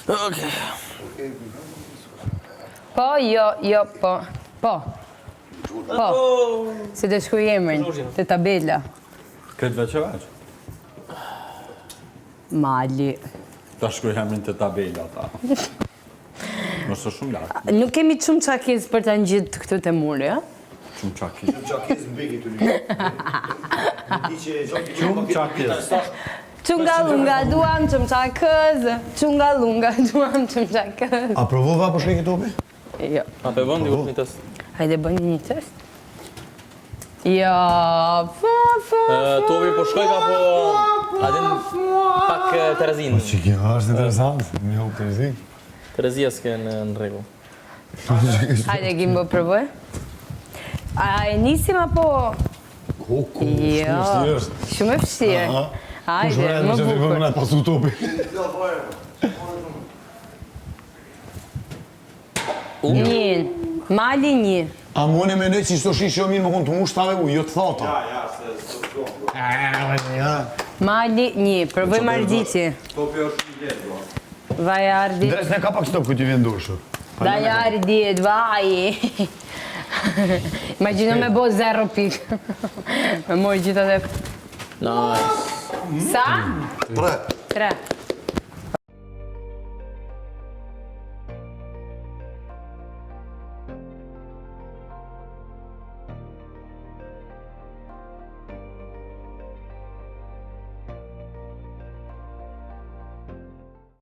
Okej. Po, jo, po. Po. Se të shkruaj emrin, të tabela. Këtë veç e veç? Mali. Ta shkruaj emrin të tabela ta. Nësë shumë lartë. Nuk kemi shumë qakiz për të ngjitë këtu të muri, a? Shumë qakiz. Shumë qakiz në begi të një. Shumë qakiz. Qunga lunga duam qëm qakëz, qunga lunga duam qëm qakëz. A provova po shkej topi? Jo. A pe vëndi u një test? Hajde bëni një test. Jo, Topi po shkoj ka po... Adin pak Terezin. Po që kjo është interesant, me hop Terezin. Terezia s'ke në rregull. hajde Gimbo provoj. A e nisim apo... Kuku, Jo, shumë e fështirë. Hajde, më bukur. Në pasu topi. Një, mali një. A mu në menoj që shto shishë jo mirë më konë të mu shtave u, jo të thata. Ja. Mali një, provoj marditi. Topi është një jetë, bro. Vaj ardit. Dres ne ka pak stop këtë i vendurshë. Vaj ardit, vaj. Imagjino me bo 0 pik. Me mori gjitha dhe... Nice. Sa? 3.